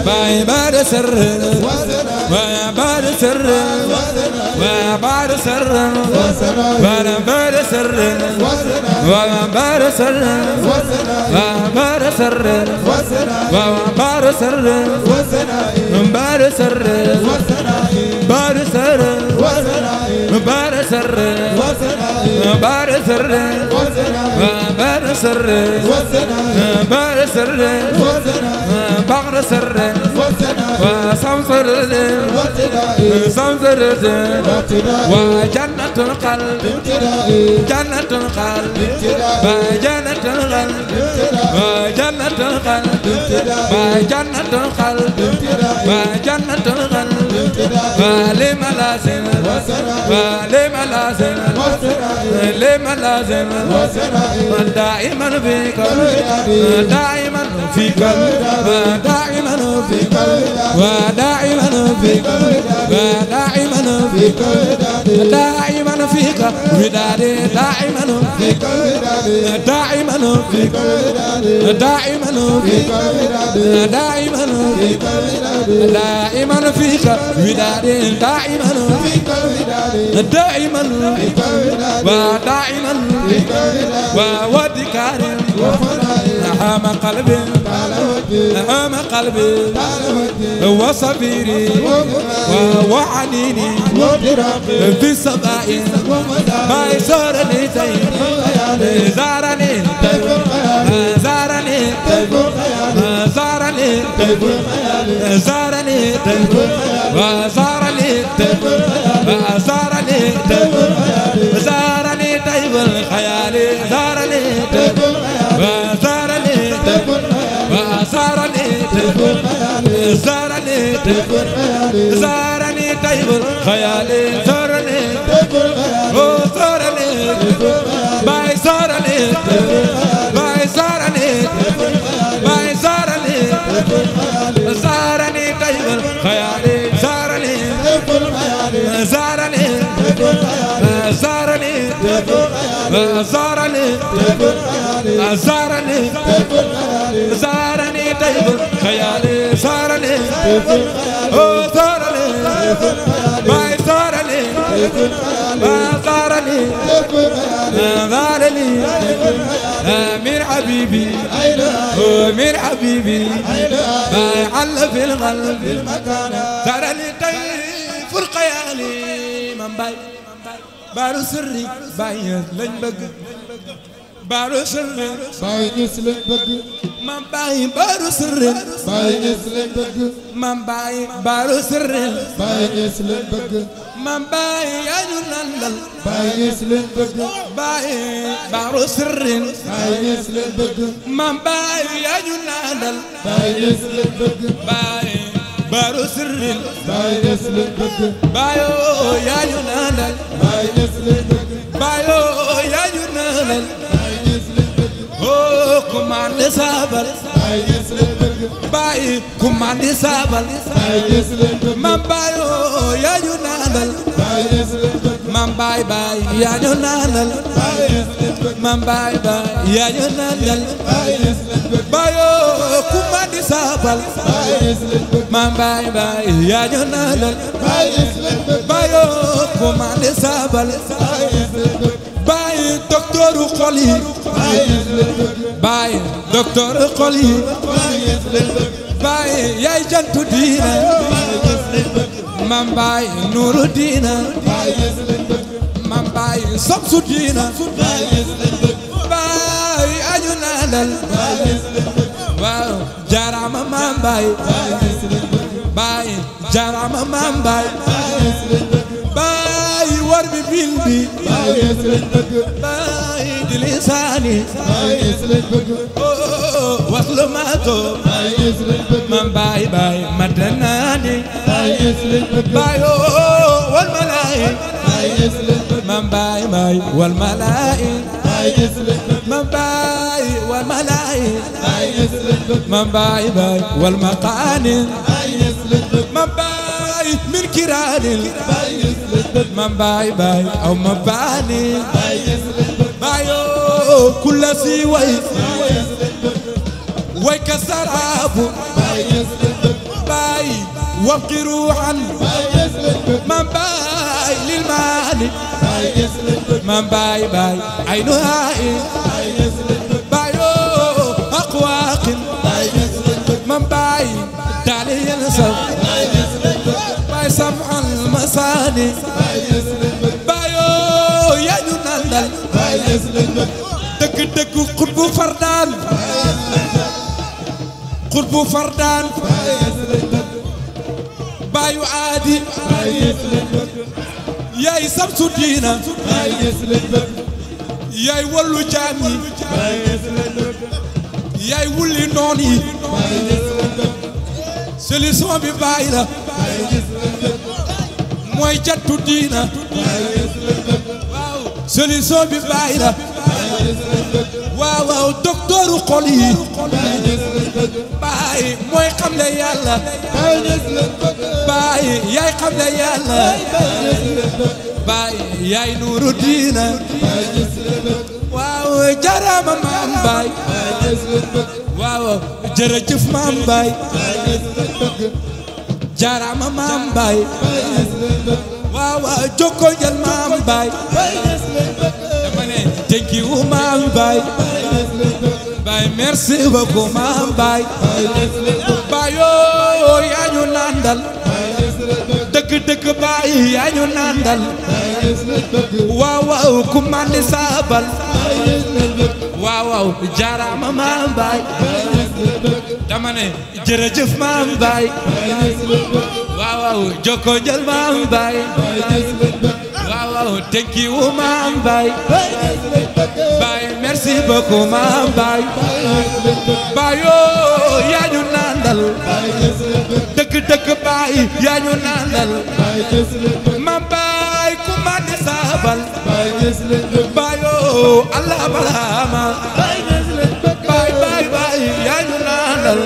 باي بار سر وبار سر وبار سر وبار سر وبار سر وبار سر وبار سر بار سر بار سر بار سر بار سر بار سر بار سر بار سر وسمسر سمسر وجنة القلب جنة القلب وجنة القلب وجنة القلب وجنة القلب وجنة القلب ولما لازم ولما لازم لما لازم دائما فيك دائما فيك دائما فيك ودائما فيك ودائما فيك دائما فيك ودادي دائما فيك دائما فيك دائما فيك دائما فيك دائما فيك ودادي دائما فيك دائما فيك ودائما فيك وودكار نعم قلبي نعم قلبي وصبيري وعنيني في السماء ما يسرني زارني زارني زارني زارني وزارني زارني زارني طيب الخيال زارني وزارني وزارني زارني زارني طيب الخيال زارني وزارني باي زارني باي زارني باي زارني زارني طيب الخيال زارني زارني زارني زارني زارني زارني طيب الخيال زارني زارني باي زارني زارني زارني من حبيبي من حبيبي باي حل في القلب زارني طيب الخيال من باي بارو سري باي لن بق بارو سري باي نسلن بق من باي بارو سري باي نسلن بق من باي بارو سري باي نسلن بق من باي يا جنان باي نسلن بق باي بارو سري باي نسلن بق من باي يا جنان باي نسلن بق باي بارو سري باي نسلن بق بايو يا جنان باي نسلن بق بايو يا جنان باي نسلن بق oh commande sabal باي نسلن بق باي commande sabal باي نسلن بق man bayo ya junanal باي نسلن بق man bay bay ya junanal باي نسلن بق man bay bay ya junanal باي نسلن بق bayo commande sabal باي نسلن بق man bay bay ya junanal باي نسلن بق bayo commande sabal باي نسلن بق bay docteur xoli باي نسلن بق bay docteur xoli باي نسلن بق bay yaay jantu diina باي نسلن بق man bay nuru diina باي نسلن بق man bay samsu diina باي نسلن بق bay aju nalal باي نسلن بق waaw jarama man bay باي نسلن بق bay jarama man bay باي نسلن بق bay war bi bilbi باي نسلن بق bay dilisani باي نسلن بق waslu mato باي نسلن بق man bay bay madanani باي نسلن بق bay wal malaik باي نسلن بق man bay bay wal malaik باي نسلن بق man bay wal malaik باي نسلن بق man bay bay wal maqani باي نسلن بق man bay min kirani باي نسلن بق man bay bay aw mabani باي نسلن بق bayo كل سي وي باي نسلن بق ويكسر ابو وابقي روحا من باي للمال من باي باي عينها بايو أقواق من باي دالي ينسب باي سمع المساني بايو يا ينندل دك دك قرب فردان قرب فردان بايو عادي ياي سمسو دينا ياي ولو جامي ياي ولي نوني solution bi baay la mooy jattu diina waaw solution bi baay la waaw waaw docteuru xol yi baay mooy xam le yàlla baay yaay xam le yàlla baay yaay nuuru diina waaw jarama maam baay waaw jërëjëf maam baay jarama maam baay waaw waaw jokko jël maam baay dama ne thank you maam baay baay merci beaucoup maam baay baayo yaa ñu nandal dëgg dëgg baay yaa ñu nandal waaw waaw ku mandi saabal waaw waaw jarama maam baay dama ne jërëjëf maam baay waaw waaw jokko jël maam baay waaw waaw thank you maam baay baay merci beaucoup maam baay baayo yaa ñu nandal dëgg dëgg baay yaa ñu nandal maam baay ku mandi saabal baayo Allah barama baay baay baay yaa ñu nandal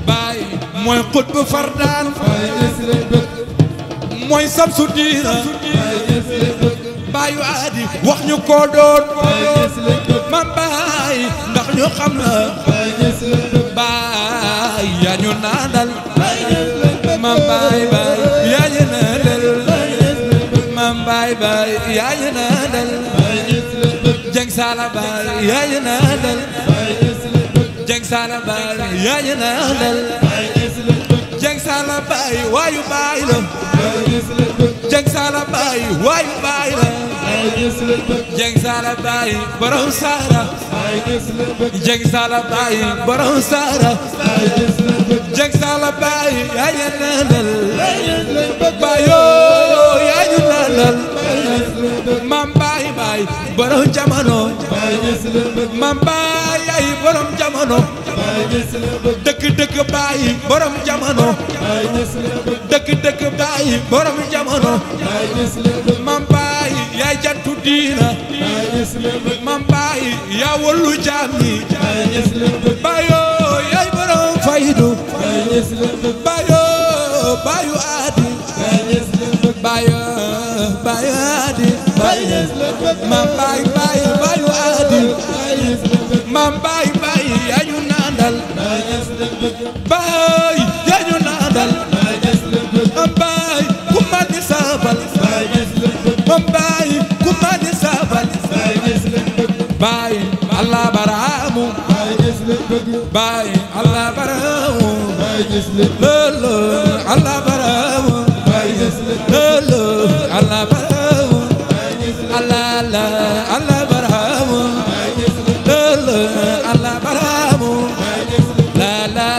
baay mooy xutbu fardaan mooy samsu diina baayu aadi wax ñu ko doon man baay ndax ñu xam na baay yaa ñu nandal man baay baay yaa ñu nandal man baay baay yaa ñu nandal jeng sala baay yaa ñu nandal jeng sala baay yaa ñu nandal jeng sala baay waayu baay la jeng sala baay waayu baay la jeng sala baay borom sara jeng sala baay borom sara jeng sala baay yaa ñu nandal baayo yaa ñu nandal mam baay baay borom jamono mam baay ay borom jamono dëkk dëkk baay borom jamono dëkk dëkk baay borom jamono mam baay yaay jattu diina mam baay yaa wallu jaami baayo yaay borom faydu baayo baayu aadi baayo baayu aadi mam baay baay baayu aadi mam baay baay yaa ñu nandal baay yaa ñu nandal mam baay ku mandi saabal mam baay ku mandi saabal baay Allah baraamu baay Allah baraamu lolo Allah baraamu lolo Allah baraamu Allah la Allah baraamu lolo Allah baraamu la la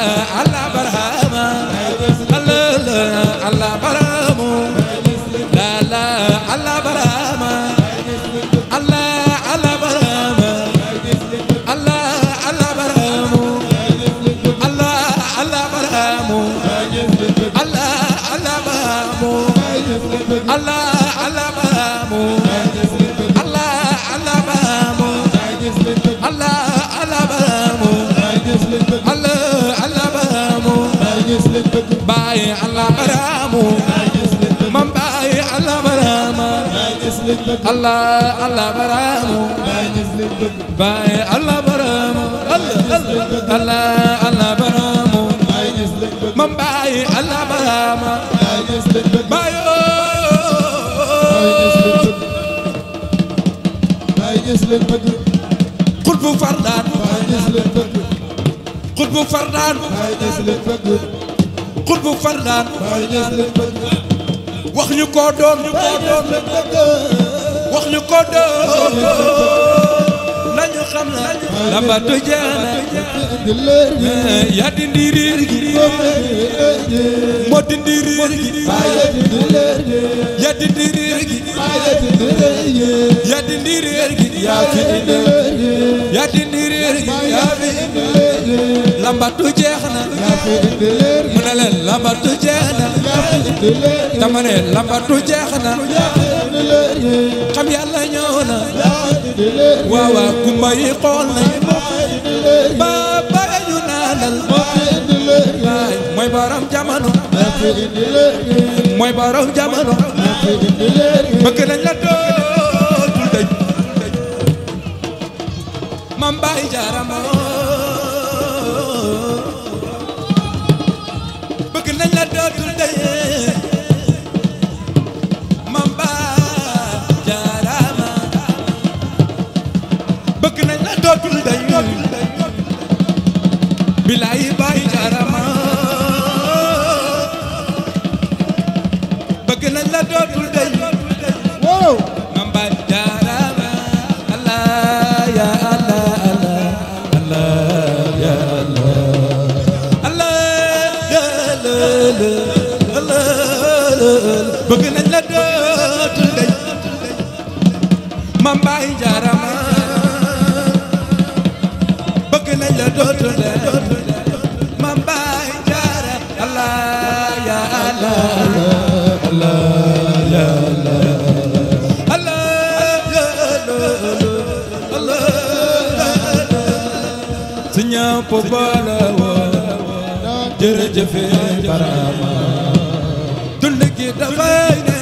Allah baraamu lolo Allah baraamu la la Allah baraamu Allah Allah baraamu Allah Allah baraamu Allah Allah baraamu Allah Allah baraamu Allah Allah baraamu Allah Allah baraamu Allah Allah baraamu Allah Allah baraamu baay Allah baraamu mam baay Allah baraamu Allah Allah baraamu baay Allah baraamu Allah Allah baraamu mam baay Allah fardaan Baay Ñas lañ bëgg xutbu fardaan Baay Ñas lañ bëgg wax ñu ko doon Baay Ñas lañ bëgg wax ñu ko doon nañu xam na lambatu jeena di leer gi yaa dindi riir gi moo dindi riir gi Baay di leer gi yaa dindi riir gi Baay di leer gi yaa dindi riir gi yaa fi indi yaa dindi riir gi yaa fi indi lambatu jeex na mu ne leen lambatu jeex na dama ne lambatu jeex na xam yàlla ñëw na waaw waaw kumba yi xool nañ ba bare ñu naanal baay mooy borom jamono mooy borom jamono bëgg nañ la dootul dëj mam baay jaarama bëgg nañ la dootul dëj mam baay jaarama bëgg nañ la dootul dëj bilaay baay jaarama bëgg nañ la dootul dëj wow mam baay jaarama Allah ya Allah Allah ya Allah Allah ya Allah bëgg nañ la dootul dëj mam baay jaarama bëgg nañ la dootul dëj mam baay jaara Allah ya Allah Allah ya Allah Allah ya Allah su ñëpp boole woon jërëjëf Barama dund gi dafay ne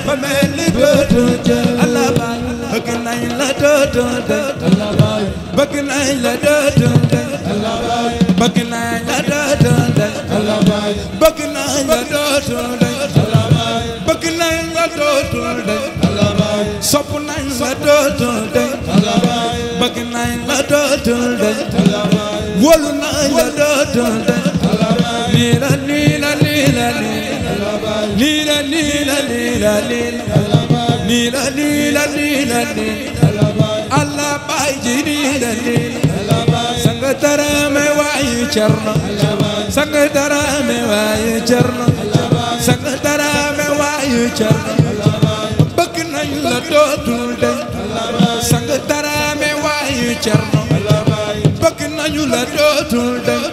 ba mel ni dootul jël Allah baay bëgg nañ la dootul dëj Allah baay bëgg nañ la dootul dëj Allah baay bëgg nañ la dootul dëj Allah baay bëgg nañ la dootul dëj Allah baay bëgg nañ la dootul dëj Allah baay sopp nañ la dootul dëj Allah baay bëgg nañ la dootul dëj Allah baay wóolu nañ la dootul dëj Allah baay nii la nii la nii la nii Allah baay nii la nii la nii la nii Allah baay nii la nii la nii la nii Allah baay Allah baay ji nii la nii Allah baay sang tarame waayu cerno Allah baay sang tarame waayu cerno sang tarame waayu cerno Allah baay bëgg nañ la dootul dëj sang tarame waayu cerno Allah baay bëgg nañu la dootul dëj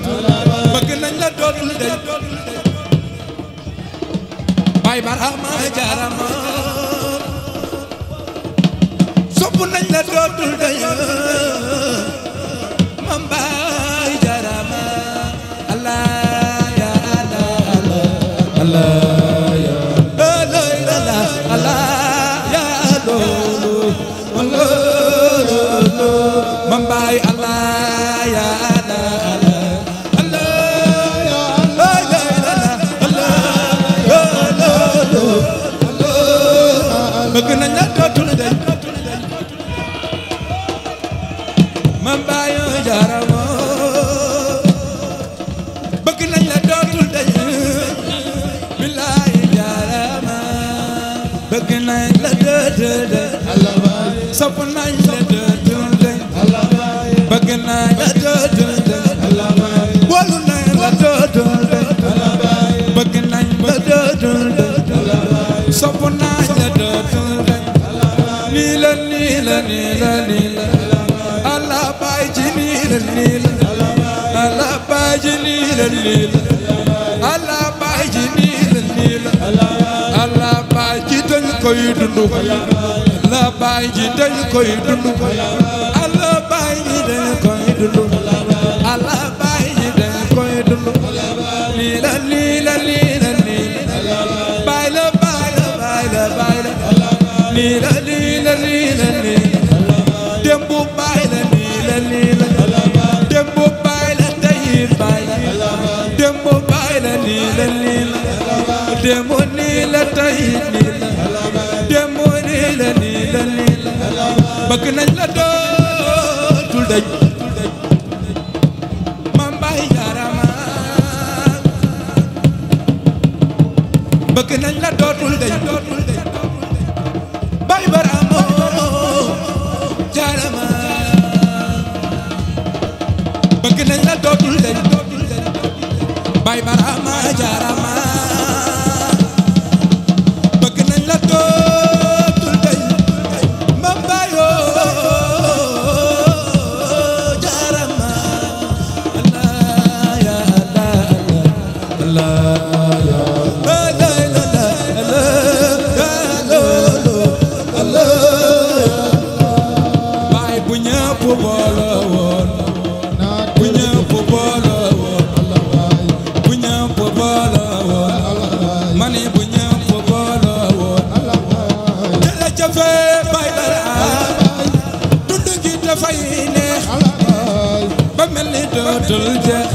bëgg nañ la dootul dëj Baay Barama jaarama sopp nañ la dootul dëj mam baay jaarama Allah ya Allah Allah ya Allah Allah ya Allah mam baay Allah ya Allah Allah ya Allah bëgg nañ la dootul dëj mam baay jaarama bëgg nañ la dootul dëj billaay jaarama bëgg nañ la dootul dëj Allah baay sopp nañ la dootul dëj Allah baay bëgg nañ la dootul dëj Allah baay wóolu nañ la dootul dëj Allah baay bëgg nañ la dootul dëj Allah baay sopp nañ la dootul dëj nii la nii la nii la nii la Allah baay ji nii la nii la Allah baay ji nii la nii la Allah baay ji nii la nii la Allah baay ji dañ koy dund Allah baay ji dañ koy dund Allah baay ji dañ koy dund Allah baay ji dañ koy dund nii la nii la nii la nii la baay la baay la baay la baay la nii la nii la nii la nii démbu baay la nii la nii la démbu baay la tey baay la démbu baay la nii la nii la démbu nii la tey nii la démbu nii la nii la nii la bëgg nañ la dootul dëj baay jaarama bëgg nañ la dootul day baay baramo jaarama bëgg nañ la dootul day baay barama jaarama bëgg nañ la dootul day ma baayo jaarama Allah ya Allah dootul jeex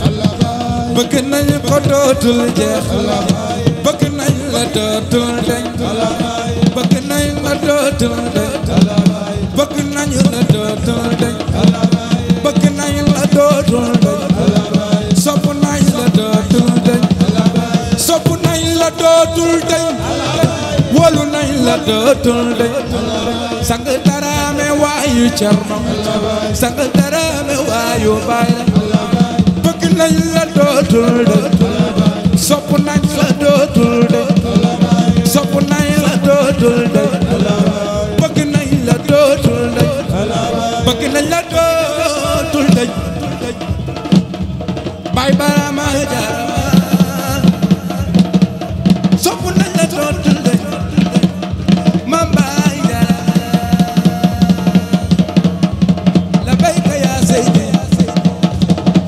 bëgg nañ ko dootul jeex bëgg nañ la dootul deñ bëgg nañ la dootul deñ bëgg nañ la dootul deñ bëgg nañ la dootul deñ sopp nañ la dootul deñ sopp nañ la dootul deñ wolu nañ la dootul deñ sang Daraame waayu Cerno sang Daraame waayu baay bëgg nañ la dootul deñ sopp nañ la dootul deñ sopp nañ la dootul deñ bëgg nañ la dootul deñ bëgg nañ la dootul deñ baay Barama Jaara sopp nañ la dootul deñ Maam Baay Jaara la bayka yaa Seydi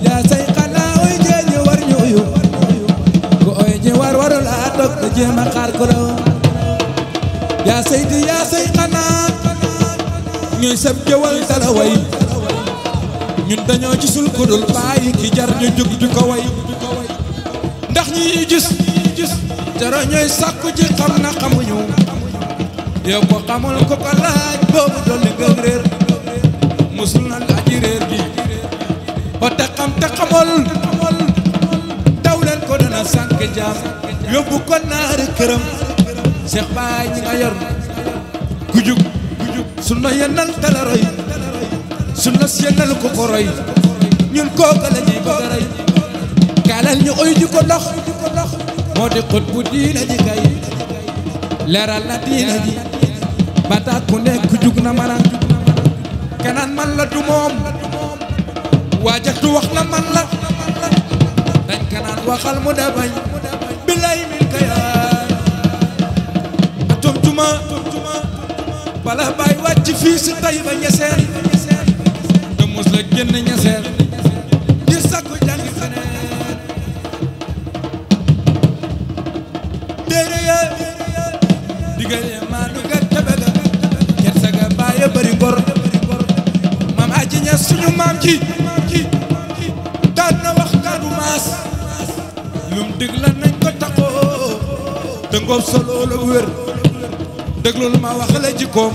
yaa say xanaa oy jeeñi war ñu uyu ku oy ñi war warul a dog te jéem a xaar ko law yaa Seydi yaa say xanaa ñuy sab jëwal dala way ñun dañoo gisul ku dul bàyyi ki jar ñu jug di ko way ndax ñi gis jaro ñooy sàkku ci xam na xamuñu yow ko xamul ko ko laaj boobu dolli nga réer musul na laaji réer gi o te xam te xamul daw leen ko dana sànk jaam yóbbu ko naari këram Seex Baay ñi nga yor ku jug sunna yennal tala roy sunna yennal ko ko roy ñun kooka la ñuy bëgg a roy kaalal ñu oy ji ko ndox moo di xut bu diina ji kay leeral na diina ji bataat ku nekk jug na mana kenaan man la du moom waajatu wax na man la dañ kanaan waxal mu da bañ bilay min kayaay atum tuma bala bay wàcc fii si tay ba ñeseen te mos la génn ñeseen ngir sakku jàngi feneen téere ya digal ya maa nu ga tebe ga ket sa ga bàyyi bari ngor maam aji ñes suñu maam ji daan na wax kàddu maas lum dig la nañ ko taxoo te ngoob solo la wér déglul ma wax la jikkoom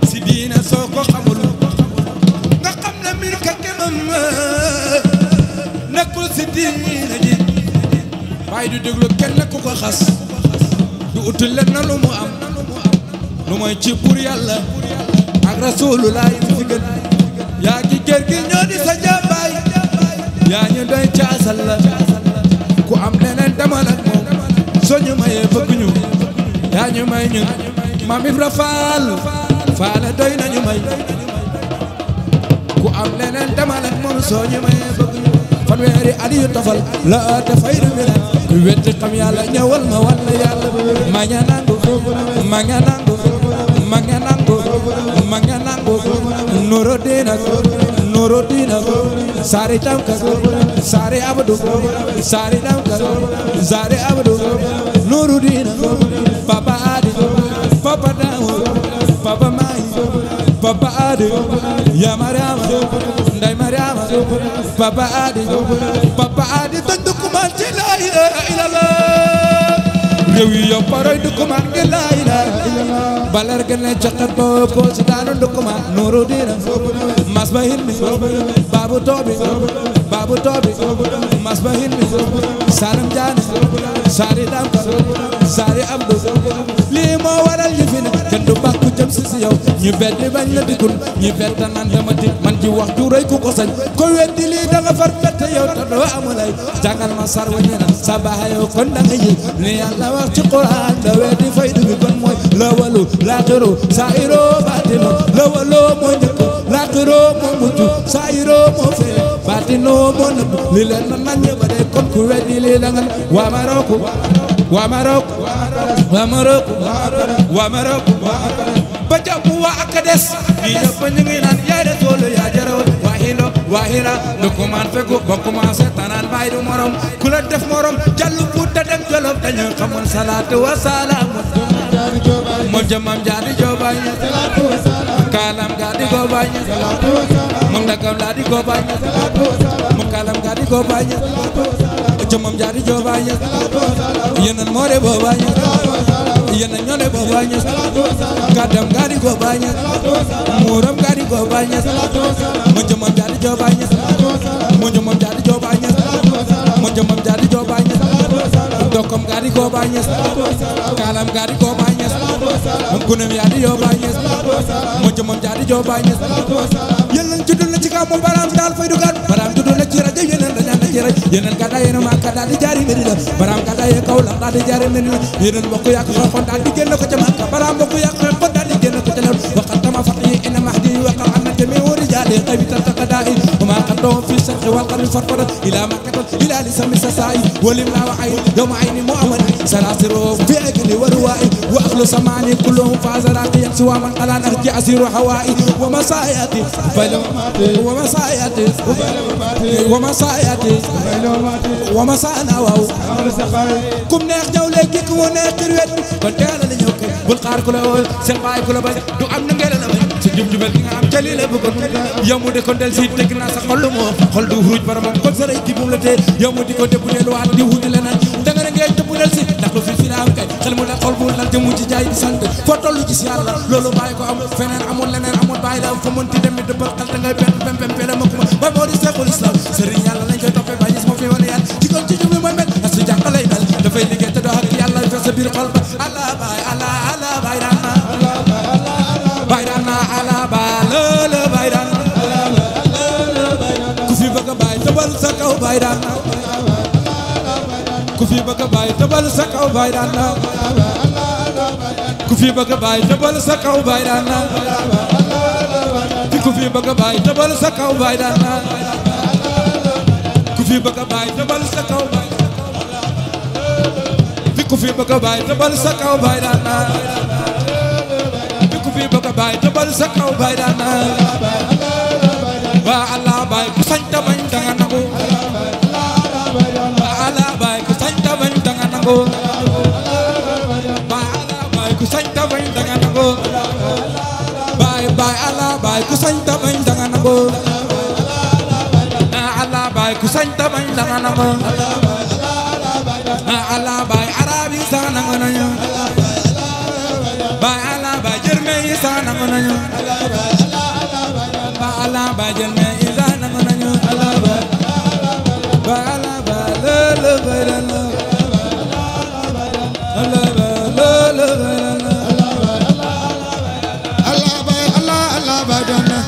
si diina soo ko xamul nga xam ne mbir ka kemam nekkul si diina ji waaye du déglu kenn ku ko xas du uti leen na lu mu am lu mooy ci pour yàlla ak rasulullah fi gën yaa ki kër gi ñoo di sa jàmbaay yaa ñu doy caasal la ku am leneen demal ak moom soo ñu mayee bëgg ñu yaa ñu may ñu Maam Ibra Faal faale doy nañu may ku am leneen demal ak moom soo ñu mayee bëgg ñu fanweeri at yu tofal la te faydu bi la ku wetti xam yàlla ñëwal ma wan la yàlla ma nga nangu ma nga nangu ma nga nangu ma nga nangu nuru diina saari tamka saari abdu saari tamka saari abdu nuru diina papa adi papa dawo papa mai papa adi ya mariama nday mariama papa adi tandu kuma ci la ilaha illallah réew yi yow paroy du kuma ngi la ilaha illallah balar gene caqat bo ko ci daanu du kuma nuru diina mas ba hilmi babu tobi babu soobu toobi mas ba hin mi salam jaani saari dam saari abdu lii moo waral ñu fi ne kenn du bàkku jëm si si yow ñu beddi bañ la digul ñu betta naan dama di man ji wax ju rëy ku ko sañ ko weddi lii da nga far bette yow te doo amulay jàngal ma sar wañe na sa baaxa yow kon da nga yëg li yàlla wax ci Qur'an da weddi faydu bi kon mooy lawalu laaxiru saayiro baatino lawaloo moo njëkk laaxiru moo mujj saayiro moo fee baatino moo nëbb li leen na nañ ba dee kon ku weddi lii da nga waa Maroko waa Maroko waa Maroko waa Maroko ba jàpp waa akades ñi ñëpp ñu ngi naan yaay de toolu yaa jarawal waa hilo lu kumaan fegu ba commencé tanaan baay du morom ku la def morom jallu puuta dem jolof dañu xamoon salaatu wa salaam moom jëmmam jaadi joobaay kaalam gaadi goobaay moom ndagam laadi goobaay moom kaalam gaadi goobaay jëmmam jaadi joobaay yéen moore boobaay yéen ñole boobaay kadam gaadi goobaay muuram gaadi goobaay moom jëmmam jaadi joobaay moom jëmmam jaadi joobaay moom jëmmam jaadi joobaay dokkom gaadi goobaay kaalam gaadi goobaay moom kunam yaadi joobaay moom jëmmam jaadi joobaay yéen lañ juddul na ci kaw moom baraam daal fay dugaan baraam juddul na ci rajo yeneen dañaan na ci rajo yeneen gàddaay yéen maa ka daal di jaari Medina baraam gàddaay yee kaw la daal di jaari Medina yeneen mbokk yàq xeexoon daal di génn ko ca Makka baraam mbokk yàq xeexoon daal di génn ko ca lew waxat tama fat yi ina mahdi waqal anna jami wari jaali xabi tataqadaai wa ma qaddahu fi sarxi wal qarbi farfara ila makkatal ila li sami sasaai walim la wa ayn yawma ayni muhammad sarasiru fi akli wa ruwaai wa akhlu samani kulluhum fazarati siwa man qalan arji asiru hawai wa masayati wa masayati wa masayati wa masana waaw kum neex jaw léegi ku mu neex xirwet kon teela la ñëw kay bul xaar ku la woo seen baay ku la bañ du am na ngeen la bañ si jub-jubel gi nga am ca lii la bëggoon yow mu di ko del si teg naa sa xol moo xol du ruuj boromam kon sa rëy gi bu mu la tee yow mu di ko dëbb del waat di wuti leneen da nga ne ngay dëbb del si ndax lu fi la am kay xel mu dal xol bu dal jëmu ci jaay di sant foo tollu gis yàlla loolu bàyyi ko am feneen amul leneen amul bàyyi la fa mën ti dem mi dëbbal xel da ngay pem pem pele ma kuma ba moo di seexul islam sëriñ yàlla lañ koy toppee bàyyi moo fi wane yàlla ci kon ci jublu mooy mel as su jàq lay mel dafay liggéey te doo ak yàlla fees sa biir xol ba allah baay allah allah baay daan na baay daan na allah baay lële baay daan na ku fi bëgg a baay tëbal sa kaw baay daan na ku fi bëgg a baay tëbal sa kaw baay daan na ku fi bëgg a baay tëbal sa kaw baay daan na ku fi bëgg a baay tëbal sa kaw baay daan na ku fi bëgg a baay tëbal sa kaw baay ku fi bëgg a baay tëbal sa kaw baay daan na ku fi bëgg a baay tëbal sa kaw baay daan na waa Allah baay ku sañ ta bañ danga nangu waa Allah baay ku sañ ta bañ danga nangu waa Allah baay ku sañ ta bañ danga nangu baay baay Allah baay ku sañ ta bañ danga nangu Allah baay ku sañ ta bañ danga nangu Allah baay arabi sa nangu nañu baay Allah baay jërme yi sa nangu nañu baay Allah baay jërme yi sa nangu nañu baay Allah baay lële baay daan na Allah baay lële baay daan na Allah baay Allah Allah baay daan na